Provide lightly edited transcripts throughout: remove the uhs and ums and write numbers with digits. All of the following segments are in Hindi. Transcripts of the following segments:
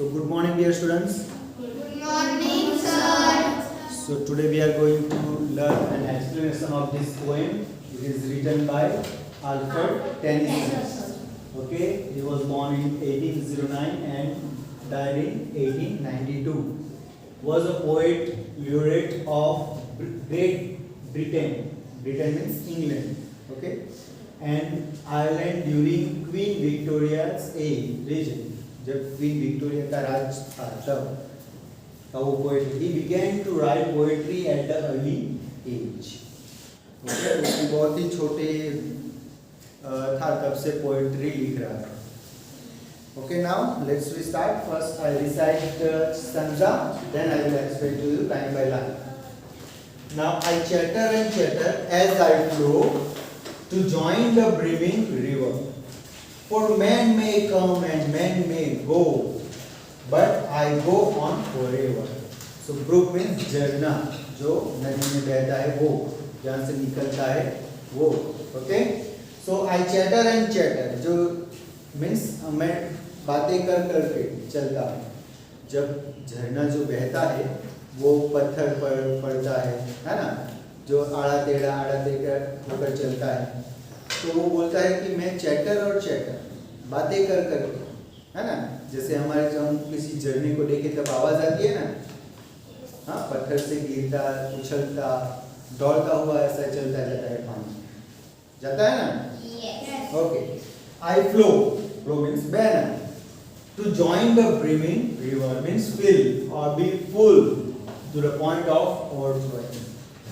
So good morning dear students. Good morning, sir. So today we are going to learn an explanation of this poem. It is written by Alfred Tennyson. Okay, he was born in 1809 and died in 1892. Was a poet laureate of Great Britain. Britain means England. Okay, and Ireland during Queen Victoria's reign. जब क्वीन विक्टोरिया का राज था तब का वो poet he began to write poetry at the early age. उसकी बहुत ही छोटे था तब से पोएट्री लिख रहा था. Okay, now let's restart. First I recite the stanza, then I will explain to you line by line. Now I chatter and chatter as I flow to join the brimming river. For men may come and men may go, but I go on forever. So brook means झरना, जो नदी में बहता है वो, जहाँ से निकलता है वो. Okay? So I chatter and chatter, जो means मैं बातें कर के चलता हूँ. जब झरना जो बहता है वो पत्थर पर पड़ता है ना, जो आड़ा टेढ़ा होकर चलता है, तो वो बोलता है कि मैं चैटर और चैटर बातें कर है ना. जैसे हमारे जब हम किसी झरने को देखे तब आवाज आती है ना, हाँ, पत्थर से गिरता, उछलता, दौड़ता हुआ ऐसा चलता जाता है, पानी जाता है ना. Yes. Okay, I flow means बहना. To join the brimming river means fill और be full to the point of overflowing.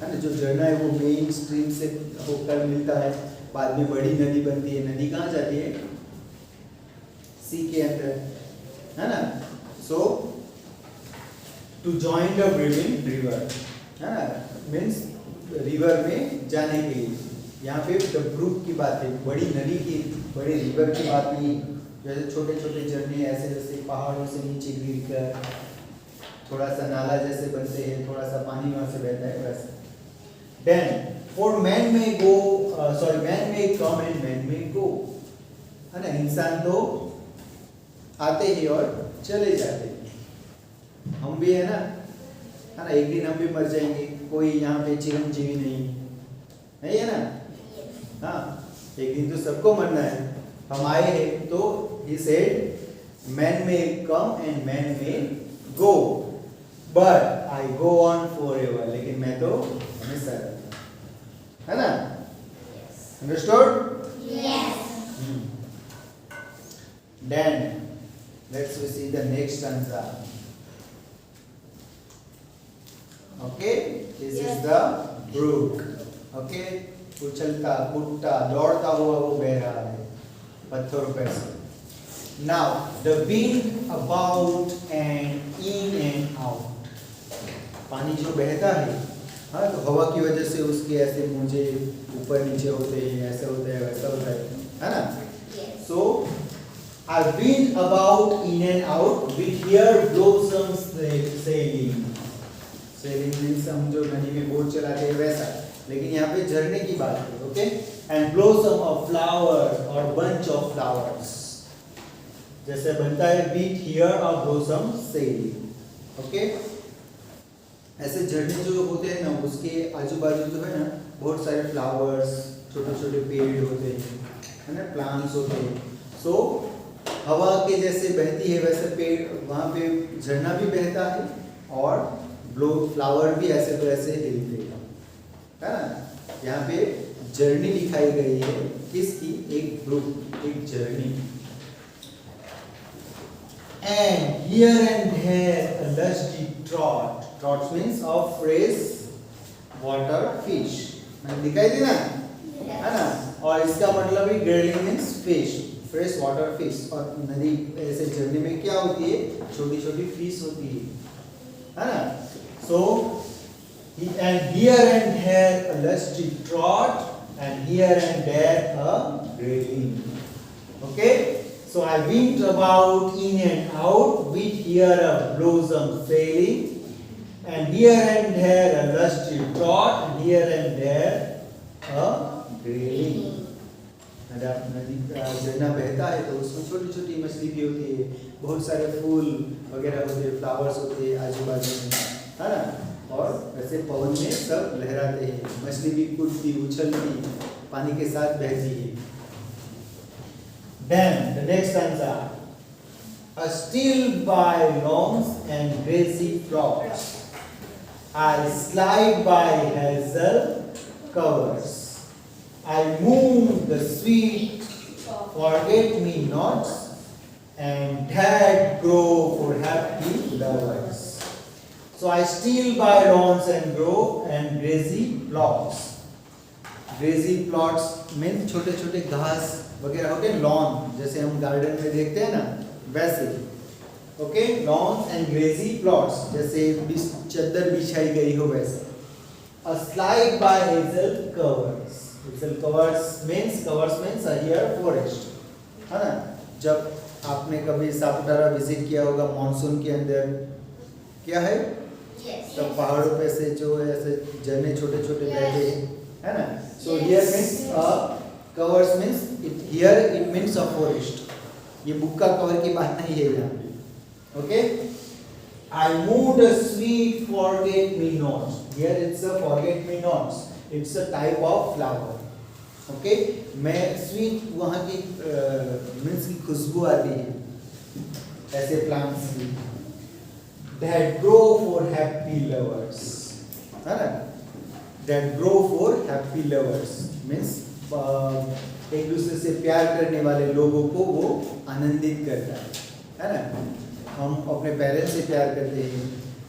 है ना, जो झरना है वो मेन स्ट्रीम से होकर मिलता है, बाद में बड़ी नदी बनती है. नदी कहाँ जाती है? सी के अंदर, है ना. So to join the brimming river, है ना, मीन्स रिवर में जाने के लिए. यहाँ पे द ब्रूक की बात है, बड़ी नदी की, बड़ी रिवर की बात नहीं. जैसे छोटे छोटे झरने ऐसे जैसे पहाड़ों से नीचे गिर कर थोड़ा सा नाला जैसे बनते हैं, थोड़ा सा पानी वहां से बहता है वैसे. Then for man may go, man में कम एंड मैन में गो, है ना. इंसान तो आते ही और चले जाते हैं. हम भी है ना, एक दिन हम भी मर जाएंगे. कोई यहाँ पे चिरंजीवी नहीं है ना. हाँ, एक दिन तो सबको मरना है. हम आए हैं तो he said man may come and man may go but I go on forever. लेकिन मैं तो हमेशा रहता, है ना. Understood? Yes. Then let's see the next stanza. Okay, this Yes. is the brook. Okay, उछलता कूदता दौड़ता हुआ वो बह रहा है पत्थरों पर से. Now the wind about and in and out. पानी जो बहता है, हाँ, तो हवा की वजह से उसके ऐसे मुझे ऊपर नीचे होते हैं, ऐसा होता है वैसा होता है ना. Yes. So I wind about in and out with here blossoms sailing. Sailing means हम जो नदी में बोट चलाते हैं वैसा, लेकिन यहाँ पे झरने की बात है. Okay, and blossom of flower और bunch of flowers. जैसे बनता है with here of blossom sailing. Okay, ऐसे झरने जो होते हैं ना, उसके आजू बाजू जो है ना बहुत सारे फ्लावर्स, छोटे छोटे पेड़ होते हैं, है ना, प्लांट्स होते हैं. सो हवा के जैसे बहती है वैसे पेड़ वहाँ पे झरना भी बहता है और फ्लावर भी ऐसे तो ऐसे हिलते हैं, है ना. यहाँ पे जर्नी दिखाई गई है किसकी? एक ब्रूक, एक journey. And here and there a lusty trout. Trout means of fresh water fish. मैंने दिखाई दी ना, है ना. और इसका मतलब ही grayling means fish, fresh water fish. और नदी ऐसे झरने में क्या होती है? छोटी छोटी फिश होती है ना. So and here and there a lusty trout and here and there a grayling. Okay. So I went about in and out with here a blossom sailing and here and there a lusty trout and here and there a grayling. नदी झरना बहता है तो उसमें छोटी छोटी मछली भी होती है, बहुत सारे फूल वगैरह होते हैं, फ्लावर्स होते हैं आजू बाजू में, है ना। और वैसे पवन में सब लहराते हैं, मछली भी कूदती उछलती पानी के साथ बहती है। Then the next stanza, a still by lawns and grassy plots, I slide by hazel covers, I move the sweet forget-me-nots, and that grow for happy lovers. So I steal by lawns and grow and grassy plots. Grassy plots means छोटे छोटे घास वगैरह होते हैं, लॉन जैसे हम गार्डन में देखते हैं ना वैसे। Okay, lawn and greasy plots जैसे चद्दर बिछाई गई हो वैसे। A slide by hazel covers. Hazel covers means here forest, है ना। जब आपने कभी सापुतारा विजिट किया होगा मॉनसून के अंदर, क्या है तब पहाड़ों पे से जो ऐसे झरने छोटे छोटे बहते हैं, है ना। So here means covers means here it means a forest. ये बुक का कवर की बात नहीं है यहाँ पे। Okay, I moved a sweet forget-me-nots. Here it's a forget-me-nots. It's a type of flower. Okay, मैं स्वीट वहाँ की मीन्स की खुशबू आती है ऐसे प्लांट्स की। That grow for happy lovers, है ना। That grow for happy lovers means एक दूसरे से प्यार करने वाले लोगों को वो आनंदित करता है ना। हम अपने पेरेंट्स से प्यार करते हैं,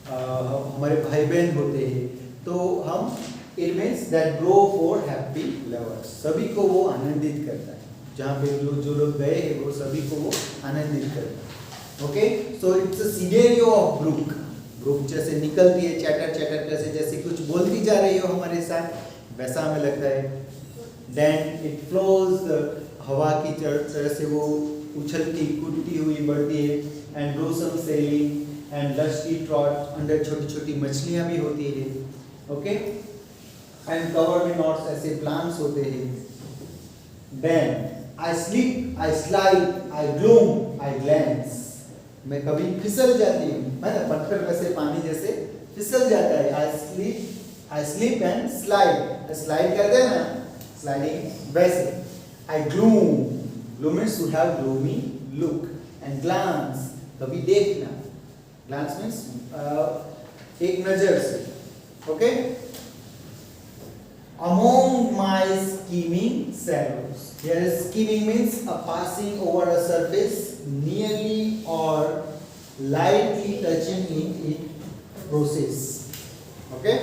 हमारे भाई बहन होते हैं, तो हम it means that grow for happy lovers, सभी को वो आनंदित करता है। जहाँ पे जो लोग गए हैं वो सभी को वो आनंदित करता है। Okay, so it's a scenario of brook. Brook जैसे निकलती है चैटर चैटर करके, जैसे कुछ बोलती जा रही हो हमारे साथ, वैसा हमें लगता है। देन इट फ्लोज, हवा की तरह से वो उछलती कूदती हुई बढ़ती है। And blossom sailing and lusty trout, अंदर छोटी छोटी मछलियाँ भी होती है। ओके, एंड कवर में नॉट्स, ऐसे प्लांट्स होते हैं। Then I slip, I slide, I gloom, I glance, मैं कभी फिसल जाती हूँ, है ना, पत्थर वैसे पानी जैसे फिसल जाता है। I slip and slide, slide करते हैं ना, स्लाइडिंग वैसे। I gloom, gloom means to have gloomy look, and glance, कभी देखना, ग्लांस मीन्स एक नजर से। Okay, among my skimming shallows, here skimming means a passing over a surface nearly or lightly touching it process. Okay,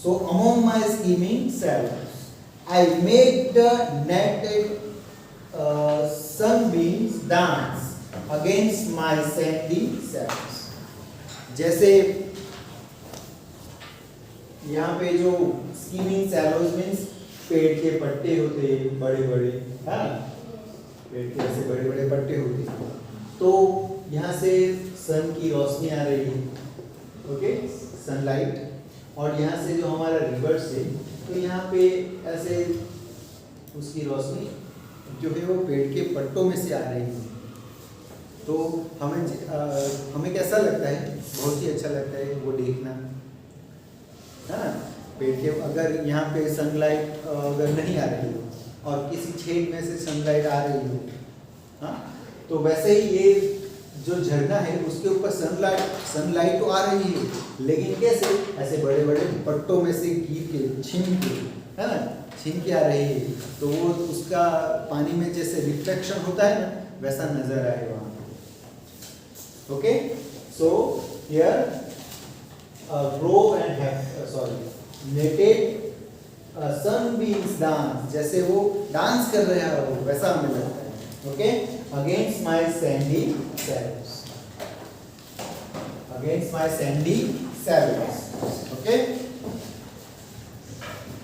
so among my skimming shallows, I make the netted sunbeams dance against my sandy shallows. जैसे यहाँ पे जो स्कीमिंग सैलोज मीन्स पेड़ के पट्टे होते हैं बड़े बड़े, है ना, पेड़ के ऐसे बड़े बड़े पट्टे होते हैं, तो यहाँ से सन की रोशनी आ रही है। ओके, सनलाइट, और यहाँ से जो हमारा रिवर से, तो यहाँ पे ऐसे उसकी रोशनी जो है वो पेड़ के पट्टों में से आ रही है। तो हमें कैसा लगता है, बहुत ही अच्छा लगता है वो देखना, है ना। पेड़ के अगर यहाँ पे सनलाइट अगर नहीं आ रही हो और किसी छेद में से सनलाइट आ रही हो, हाँ, तो वैसे ही ये जो झरना है उसके ऊपर सनलाइट तो आ रही है, लेकिन कैसे, ऐसे बड़े बड़े पट्टों में से गिर के छीन के, है ना, छीन के आ रही है, तो वो उसका पानी में जैसे रिफ्लेक्शन होता है ना, वैसा नजर आए वहाँ पे। Okay, so here grow and have netted sunbeams dance, जैसे वो डांस कर रहा है वो, वैसा हमें लगता है। Okay, against my sandy shallows, against my sandy shallows. Okay,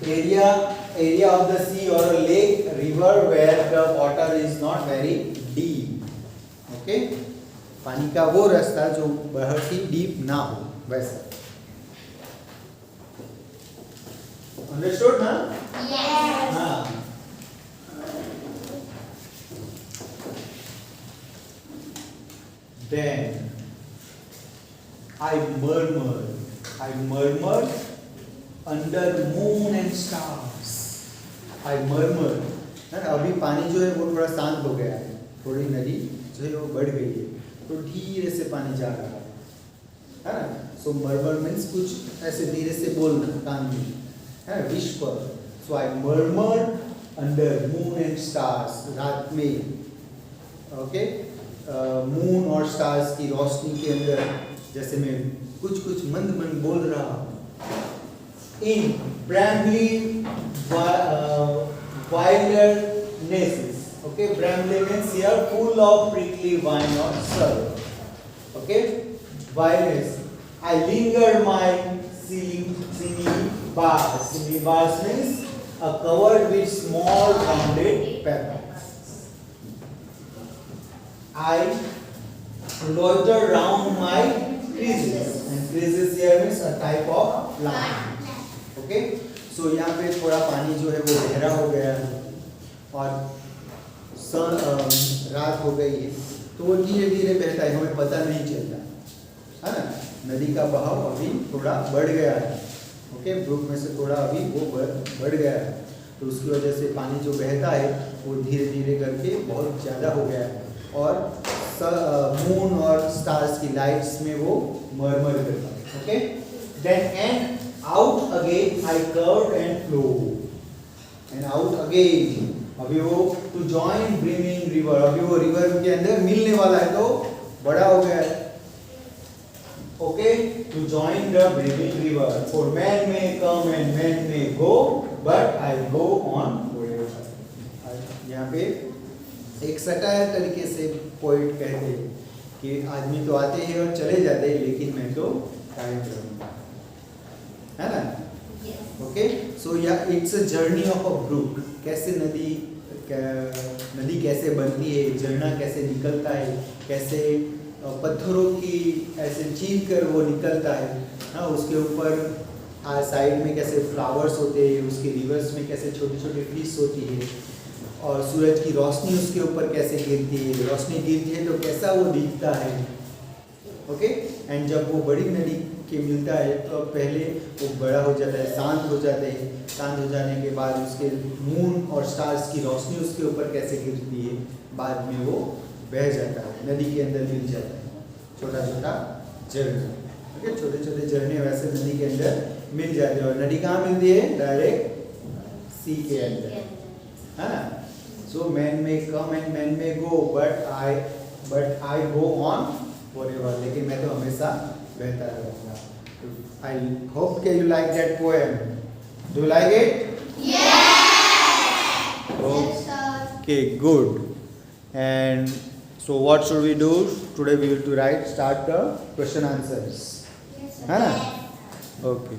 area of the sea or a lake, river where the water is not very deep. Okay, पानी का वो रास्ता जो बहुत ही डीप ना हो, वैसा। Understood, ना? Yes. हाँ, Then I murmured under moon and stars. I murmured. है ना, अभी पानी जो है वो थोड़ा शांत हो गया है, थोड़ी नदी जो है वो बढ़ गई है, तो धीरे से पानी जा रहा है ना. सो मर्मर मीन्स कुछ ऐसे धीरे से बोलना कान में, है ना, whisper. So I murmured under moon and stars, रात में, ओके, मून और स्टार्स की रोशनी के अंदर जैसे मैं कुछ कुछ मंद मंद बोल रहा हूँ. इन Brambly wildernesses. Okay, bramble means here full of prickly vine or serve. Okay, wilderness. I linger my silly bars. Silly bars means covered with small rounded pebbles. I loiter round my creases. And creases here means a type of plant. Okay. सो यहाँ पे थोड़ा पानी जो है वो गहरा हो गया है और रात हो गई है, तो वो धीरे धीरे बहता है, हमें पता नहीं चलता, है ना. नदी का बहाव अभी थोड़ा बढ़ गया है. ओके, ब्रुक में से थोड़ा अभी वो बढ़ गया है, तो उसकी वजह से पानी जो बहता है वो धीरे धीरे करके बहुत ज़्यादा हो गया है और मून और स्टार्स की लाइट्स में वो मरमर करता है. Okay, then and out again I curved and flowed, and out again. अभी वो to join brimming river, अभी वो रिवर के अंदर मिलने वाला है तो बड़ा हो गया है. Okay, to join the brimming river, for man may come and man may go, but I go on forever. यहाँ पे एक सटायर तरीके से पोइट कहते हैं कि आदमी तो आते हैं और चले जाते हैं, लेकिन मैं तो कायम रहूँगा, है ना. Okay, so yeah it's a journey of a brook. कैसे नदी कैसे बनती है, झरना कैसे निकलता है, कैसे पत्थरों की ऐसे चीर कर वो निकलता है, हाँ, उसके ऊपर साइड में कैसे फ्लावर्स होते हैं, उसके रिवर्स में कैसे छोटे छोटे फिश होती है, और सूरज की रोशनी उसके ऊपर कैसे गिरती है, रोशनी गिरती है तो कैसा वो दिखता है. ओके, एंड जब वो बड़ी नदी के मिलता है तो पहले वो बड़ा हो जाता है, शांत हो जाते हैं, शांत हो जाने के बाद उसके मून और स्टार्स की रोशनी उसके ऊपर कैसे गिरती है, बाद में वो बह जाता है, नदी के अंदर मिल जाता है, छोटा छोटा झरना. ओके, छोटे छोटे झरने वैसे नदी के अंदर मिल जाते हैं, और नदी कहाँ मिलती है, डायरेक्ट सी के अंदर, है ना. सो मैन में कम and men may go, but I go on forever, लेकिन मैं तो हमेशा बहता रहूँगा. I hope that you like that poem. Do you like it? Yes. Oh. Yes, sir. Okay, good. And so what should we do? Today we will to start the question answers. Yes, sir. है ना? Yes. Okay.